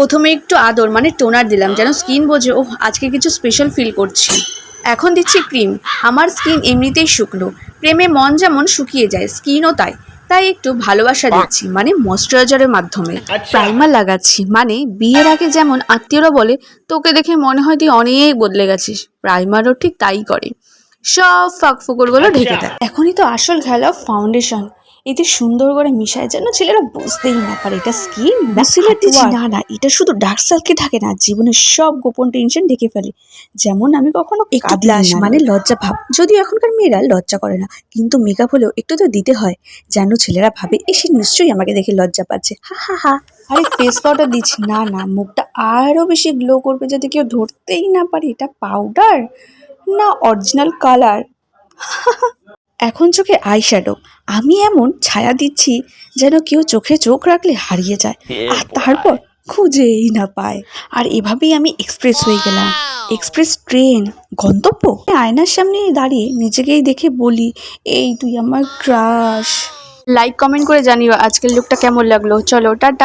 প্রথমে একটু আদর মানে টোনার দিলাম, যেন স্কিন বোঝে ওহ আজকে কিছু স্পেশাল ফিল করছি। এখন দিচ্ছি ক্রিম। আমার স্কিন এমনিতেই শুকনো, প্রেমে মন যেমন শুকিয়ে যায় স্কিনও তাই। তাই একটু ভালোবাসা দিচ্ছি মানে ময়শ্চারাইজারের মাধ্যমে। প্রাইমার লাগাচ্ছি মানে বিয়ের আগে যেমন আত্মীয়রা বলে তোকে দেখে মনে হয় তুই অনেক বদলে গেছিস, প্রাইমারও ঠিক তাই করে, সব ফাঁক ফোকরগুলো ঢেকে দেয়। এখনই তো আসল খেলা ফাউন্ডেশন, এতে সুন্দর করে মিশায় যেন ছেলেরা বুঝতেই না পারে এটা স্কিন না সিলেট দিচ্ছি। না না, এটা শুধু ডার্ক সার্কেল থাকে না, জীবনের সব গোপন টেনশন ঢেকে ফেলে। যেমন আমি কখনো একটু ব্লাশ মানে লজ্জা ভাব, যদিও এখনকার মেয়েরা লজ্জা করে না, কিন্তু মেকআপ হলেও একটু তো দিতে হয়, যেন ছেলেরা ভাবে এসে নিশ্চয়ই আমাকে দেখে লজ্জা পাচ্ছে, হা হা হা। আরে ফেস পাউডার দিচ্ছি, না না মুখটা আরো বেশি গ্লো করবে, যাতে কেউ ধরতেই না পারে এটা পাউডার না অরিজিনাল কালার। এখন চোখে আইশ্যাডো, আমি এমন ছায়া দিচ্ছি যেন কেউ চোখে চোখ রাখলে হারিয়ে যায় আর তারপর খুঁজেই না পায়। আর এভাবেই আমি এক্সপ্রেস হয়ে গেলাম, এক্সপ্রেস ট্রেন গন্তব্য। আয়নার সামনে দাঁড়িয়ে নিজেকেই দেখে বলি এই তুই আমার ক্রাশ। লাইক কমেন্ট করে জানিও আজকের লুকটা কেমন লাগলো। চলো টাটা।